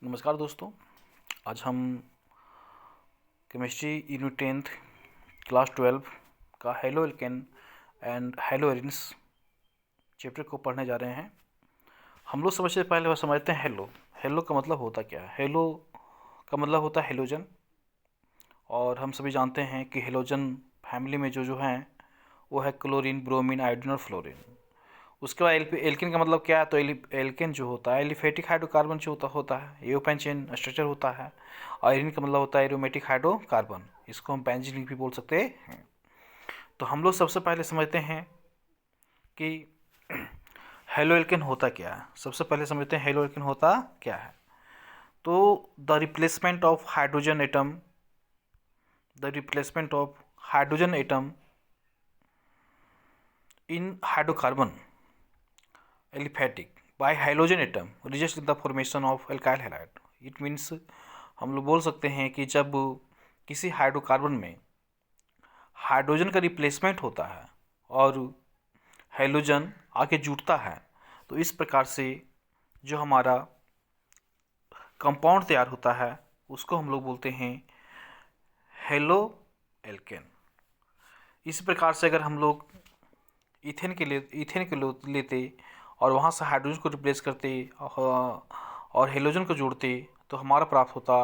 नमस्कार दोस्तों। आज हम केमिस्ट्री यूनिट 10th क्लास 12 का halo alkane and hello arenes chapter को पढ़ने जा रहे हैं। हम लोग सबसे पहले समझते हैं हेलो। हेलो का मतलब होता क्या है? हेलो का मतलब होता है हेलोजन, और हम सभी जानते हैं कि हेलोजन फैमिली में जो हैं वो है क्लोरीन, ब्रोमीन, आयोडीन और फ्लोरीन। उसके बाद एल्केन का मतलब क्या है? तो एल्केन जो होता है एलिफेटिक हाइड्रोकार्बन जो होता है, ये ओपन चेन स्ट्रक्चर होता है। और आयरन का मतलब होता है एरोमेटिक हाइड्रोकार्बन, इसको हम बेंजीन भी बोल सकते हैं। तो हम लोग सबसे पहले समझते हैं कि हेलो एल्केन होता क्या है। सबसे पहले समझते हैं हेलो एल्केन होता क्या है। तो the replacement of hydrogen atom in hydrocarbon aliphatic by halogen atom results in the formation of alkyl halide. It means हम लोग बोल सकते हैं कि जब किसी हाइड्रोकार्बन में हाइड्रोजन का रिप्लेसमेंट होता है और हेलोजन आके जुड़ता है, तो इस प्रकार से जो हमारा कंपाउंड तैयार होता है उसको हम लोग बोलते हैं हेलो एल्केन। इस प्रकार से अगर हम लोग इथेन के लेते और वहाँ से हाइड्रोजन को रिप्लेस करते और हेलोजन को जोड़ते तो हमारा प्राप्त होता,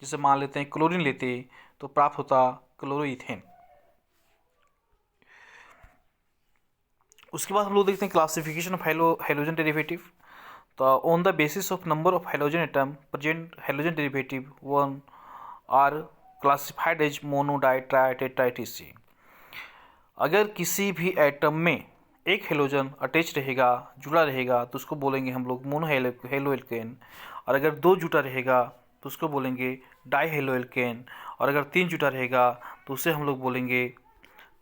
जैसे मान लेते हैं क्लोरीन लेते तो प्राप्त होता क्लोरोइथेन। उसके बाद हम लोग देखते हैं क्लासिफिकेशन ऑफ हेलोजन डेरिवेटिव। तो on the basis of number of halogen atom present halogen derivative one are classified as mono, di, tri, tetra, etc. अगर किसी भी एटम में एक हेलोजन अटैच रहेगा, जुड़ा रहेगा, तो उसको बोलेंगे हम लोग मोनो हेलो एल्केन। और अगर दो जुटा रहेगा तो उसको बोलेंगे डाई हेलो एल्केन। और अगर तीन जुटा रहेगा तो उसे हम लोग बोलेंगे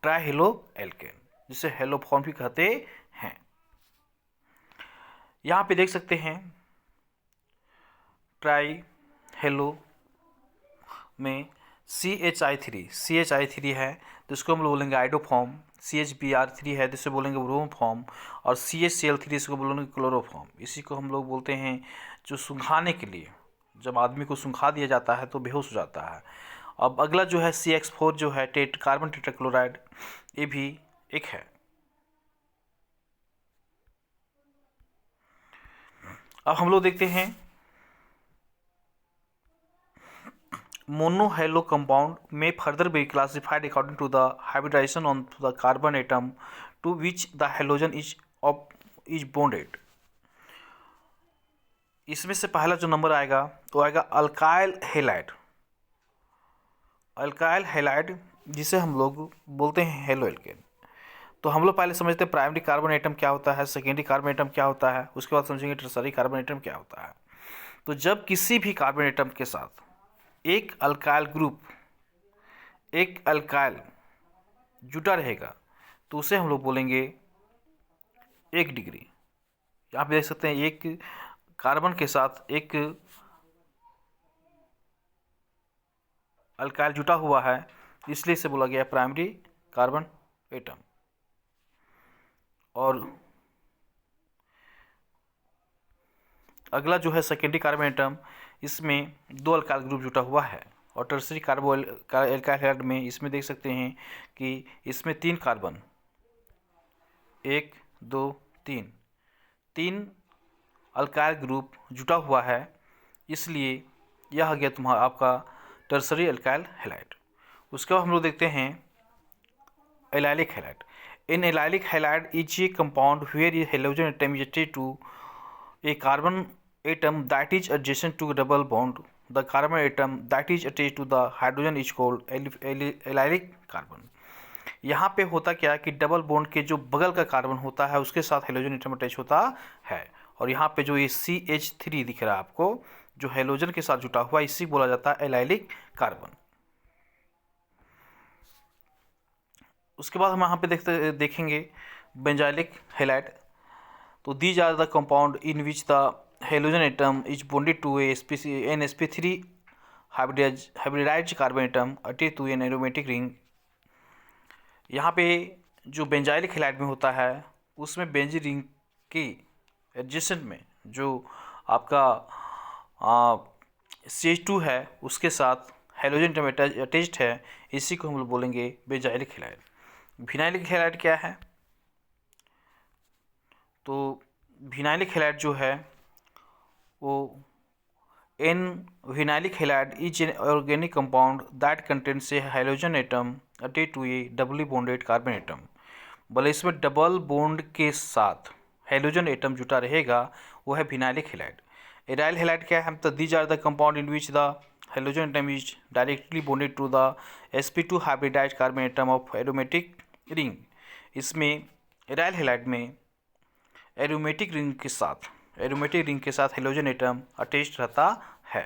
ट्राई हेलो एल्केन, जिसे हेलो फॉर्म भी कहते हैं। यहाँ पे देख सकते हैं ट्राई हेलो में CH3 है तो इसको हम लोग बोलेंगे आइडोफॉर्म। CHBr3 है तो इसे बोलेंगे ब्रोमोफॉर्म। और CHCl3 इसको बोलेंगे क्लोरोफॉर्म। इसी को हम लोग बोलते हैं जो सुंघाने के लिए, जब आदमी को सुंघा दिया जाता है तो बेहोश हो जाता है। अब अगला जो है CH4 जो है कार्बन टेट्राक्लोराइड, ये भी एक है। अब हम लोग देखते हैं monohalo compound may further be classified according to the hybridization on the carbon atom to which the halogen is bonded. इसमें से पहला जो नंबर आएगा वो आएगा अल्काइल हेलाइड। अल्काइल हेलाइड जिसे हम लोग बोलते हैं हेलो एल्केन। तो हम लोग पहले समझते हैं प्राइमरी कार्बन एटम क्या होता है, सेकेंडरी कार्बन एटम क्या होता है, उसके बाद समझेंगे टर्सरी कार्बन एटम क्या होता है। तो जब किसी भी कार्बन एटम के साथ एक अल्काइल जुटा रहेगा तो उसे हम लोग बोलेंगे 1 डिग्री। यहाँ पे देख सकते हैं एक कार्बन के साथ एक अल्काइल जुटा हुआ है, इसलिए इसे बोला गया प्राइमरी कार्बन एटम। और अगला जो है सेकेंडरी कार्बन एटम, इसमें दो अल्काइल ग्रुप जुटा हुआ है। और टर्सरी एल्काइल में इसमें देख सकते हैं कि इसमें 3 कार्बन, 1 2 3 अल्काइल ग्रुप जुटा हुआ है, इसलिए यह आ गया आपका टर्सरी अल्काइल हैलाइड। उसके बाद हम लोग देखते हैं allylic halide. In allylic halide is a compound where a halogen atom is attached to a carbon atom that is adjacent to a double bond. The carbon atom that is attached to the hydrogen is called allylic carbon. यहाँ पे होता क्या कि double bond के जो बगल का carbon होता है उसके साथ हेलोजन एटम अटैच होता है। और यहाँ पे जो ये CH3 दिख रहा है आपको, जो हेलोजन के साथ जुटा हुआ, इसी बोला जाता है एलाइलिक कार्बन। उसके बाद हम यहाँ पे देखेंगे बेंजाइलिक हैलाइड। तो these are the compound in which the halogen atom is bonded to an sp3 hybridized carbon atom attached to an aromatic ring. यहाँ पे जो बेंजाइलिक हैलाइड में होता है उसमें बेंजीन रिंग के एडजेसेंट में जो आपका CH2 है उसके साथ हाइड्रोजन एटम अटैच्ड है, इसी को हम लोग बोलेंगे बेंजाइलिक हैलाइड। विनाइलिक हैलाइड क्या है? तो विनाइलिक हैलाइड जो है वो an vinylic halide is an organic compound that contains a hydrogen atom attached to a doubly bonded carbon atom. बोले इसमें डबल बॉन्ड के साथ हाइड्रोजन एटम जुटा रहेगा, वो है विनाइलिक हैलाइड। एराइल हैलाइड क्या है? तो these are the compound in which the hydrogen atom is directly bonded to the sp2 hybridized carbon atom of aromatic ring. इसमें एराइल हैलाइड में एरोमेटिक रिंग के साथ हाइड्रोजन एटम अटैच्ड रहता है।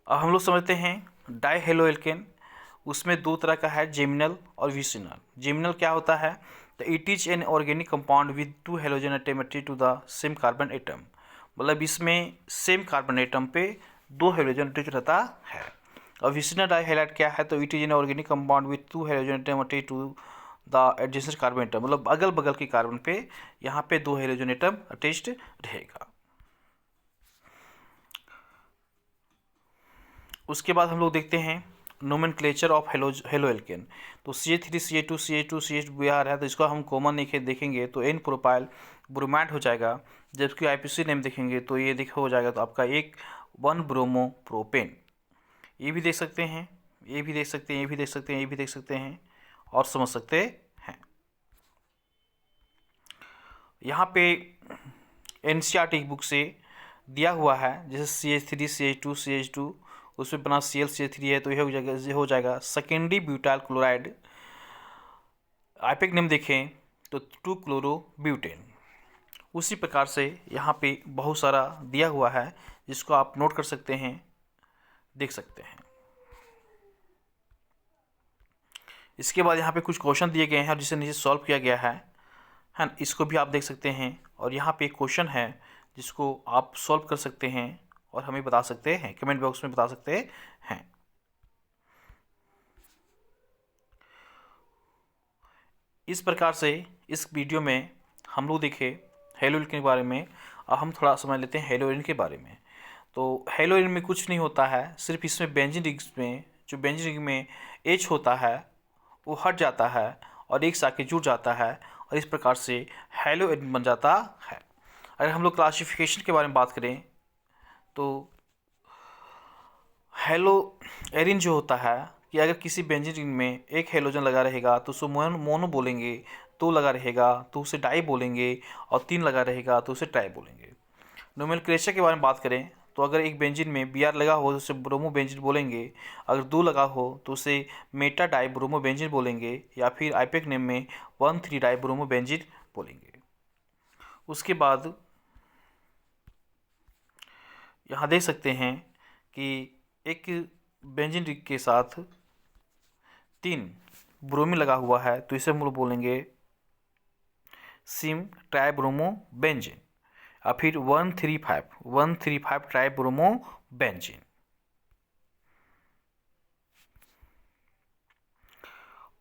अब हम लोग समझते हैं डाइहेलोएल्केन। उसमें दो तरह का है, जेमिनल और विसिनल। जेमिनल क्या होता है? तो it is an organic compound with two hydrogen atom attached to the same carbon atom. मतलब इसमें सेम कार्बन एटम पे दो हाइड्रोजन अटैच्ड रहता है। और विसिनल डाइहेलाइड क्या है? तो it is an organic compound with two hydrogen atom attached to the adjacent carbon atom. मतलब अगल बगल के कार्बन पे यहाँ पे दो हाइड्रोजन एटम अटैच्ड रहेगा। उसके बाद हम लोग देखते हैं नोमेनक्लेचर ऑफ हेलोएल्केन। तो CH3 CH2 CH2 CH2Br है, तो इसको हम कॉमन देखेंगे तो एन प्रोपाइल ब्रोमाइड हो जाएगा। जबकि IPC नेम देखेंगे तो ये हो जाएगा तो आपका 1 ब्रोमो प्रोपेन। ये भी देख सकते हैं, ये भी देख सकते हैं, ये भी देख सकते हैं, ये भी देख सकते हैं और समझ सकते हैं। यहाँ पे NCERT बुक से दिया हुआ है, जैसे CH3 CH2 CH2 उसमें बना ClCH3 है, तो ये हो जाएगा secondary butyl chloride. IUPAC name देखें तो 2 क्लोरोब्यूटेन। उसी प्रकार से यहाँ पे बहुत सारा दिया हुआ है जिसको आप नोट कर सकते हैं, देख सकते हैं। इसके बाद यहाँ पे कुछ क्वेश्चन दिए गए हैं जिसे नीचे सॉल्व किया गया है ना, इसको भी आप देख सकते हैं। और यहाँ पे एक क्वेश्चन है जिसको आप सॉल्व कर सकते हैं और हमें बता सकते हैं, कमेंट बॉक्स में बता सकते हैं। इस प्रकार से इस वीडियो में हम लोग देखे हेलोइन के बारे में। अब हम थोड़ा समझ लेते हैं हेलोइन के बारे में। तो हेलोइन में कुछ नहीं होता है, सिर्फ इसमें बेंजीन रिंग्स में जो बेंजीन रिंग में H होता है वो हट जाता है और एक साथ जुड़ जाता है और इस प्रकार से हेलोइन बन जाता है। अगर हम लोग क्लासिफिकेशन के बारे में बात करें तो हेलोएरिन जो होता है कि अगर किसी बेंजीन रिंग में एक हेलोजन लगा रहेगा तो उसे मोनो बोलेंगे, 2 लगा रहेगा तो उसे डाई बोलेंगे और 3 लगा रहेगा तो उसे ट्राई बोलेंगे। नोमेनक्लेचर के बारे में बात करें तो अगर एक बेंजीन में Br लगा हो तो उसे ब्रोमो बेंजीन बोलेंगे, अगर 2 लगा हो तो उसे मेटा डाई ब्रोमो बेंजीन बोलेंगे या फिर आईपेक नेम में 1,3 डाई ब्रोमो बेंजीन बोलेंगे। उसके बाद यहाँ देख सकते हैं कि एक बेंजीन रिंग के साथ 3 ब्रोमीन लगा हुआ है तो इसे हम लोग बोलेंगे सिम ट्राइब्रोमो बेंजीन या फिर 135 ट्राइब्रोमो बेंजीन।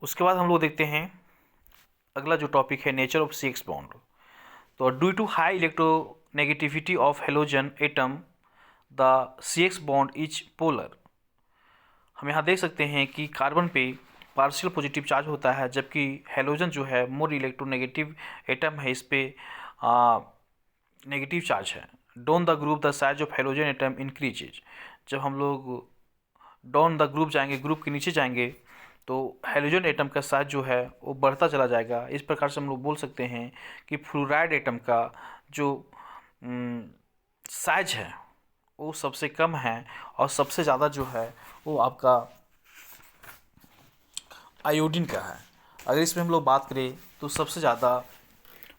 उसके बाद हम लोग देखते हैं अगला जो टॉपिक है नेचर ऑफ CX बॉन्ड। तो due to high electronegativity of halogen atom the CX bond is polar. हम यहाँ देख सकते हैं कि कार्बन पे पार्शियल पॉजिटिव चार्ज होता है, जबकि हेलोजन जो है मोर इलेक्ट्रोनेगेटिव एटम है, इस पे नेगेटिव चार्ज है। Down the group the size of halogen atom increases. जब हम लोग डाउन द ग्रुप जाएंगे, ग्रुप के नीचे जाएंगे तो हेलोजन एटम का साइज जो है वो बढ़ता चला जाएगा। इस प्रकार से हम लोग बोल सकते हैं कि फ्लोराइड एटम का जो साइज है वो सबसे कम है और सबसे ज़्यादा जो है वो आपका आयोडीन का है। अगर इसमें हम लोग बात करें तो सबसे ज़्यादा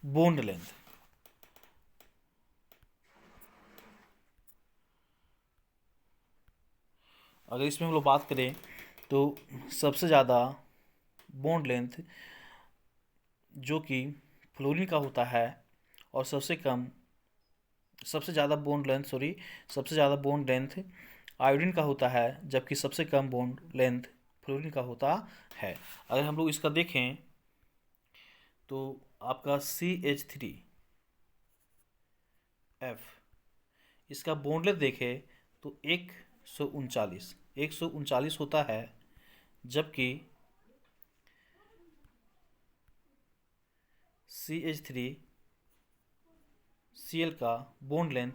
बॉन्ड लेंथ, अगर इसमें हम लोग बात करें तो सबसे ज़्यादा बॉन्ड लेंथ जो कि फ्लोरीन का होता है और सबसे ज़्यादा बॉन्ड लेंथ आयोडीन का होता है, जबकि सबसे कम बॉन्ड लेंथ फ्लोरीन का होता है। अगर हम लोग इसका देखें तो आपका CH3F इसका बॉन्ड लेंथ देखें तो 139 होता है, जबकि CH3Cl का बॉन्ड लेंथ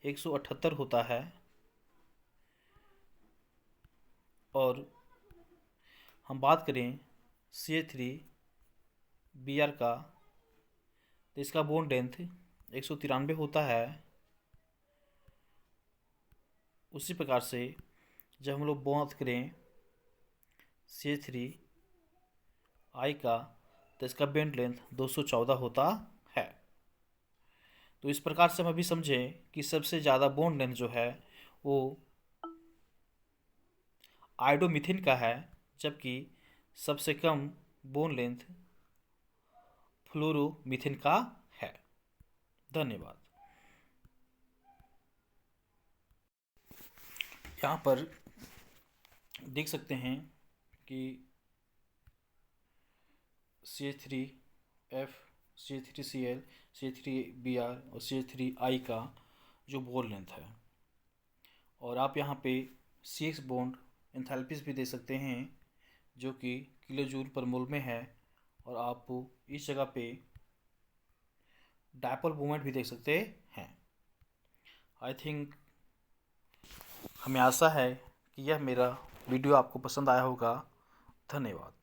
178 होता है। और हम बात करें CH3Br का, तो इसका बॉन्ड लेंथ 193 होता है। उसी प्रकार से जब हम लोग बात करें CH3I का, तो इसका बॉन्ड लेंथ 214 होता है। तो इस प्रकार से हम अभी समझें कि सबसे ज़्यादा बॉन्ड लेंथ जो है वो आयोडोमिथिन का है, जबकि सबसे कम बॉन्ड लेंथ फ्लोरोमीथेन का है। धन्यवाद। यहाँ पर देख सकते हैं कि CH3F, CH3Cl, CH3Br और CH3I का जो बॉन्ड लेंथ है, और आप यहाँ पे CX बॉन्ड एंथैल्पीज भी दे सकते हैं जो कि किलो जूल पर मोल में है, और आप इस जगह पे डायपोल मोमेंट भी देख सकते हैं। आई थिंक, हमें आशा है कि यह मेरा वीडियो आपको पसंद आया होगा। धन्यवाद।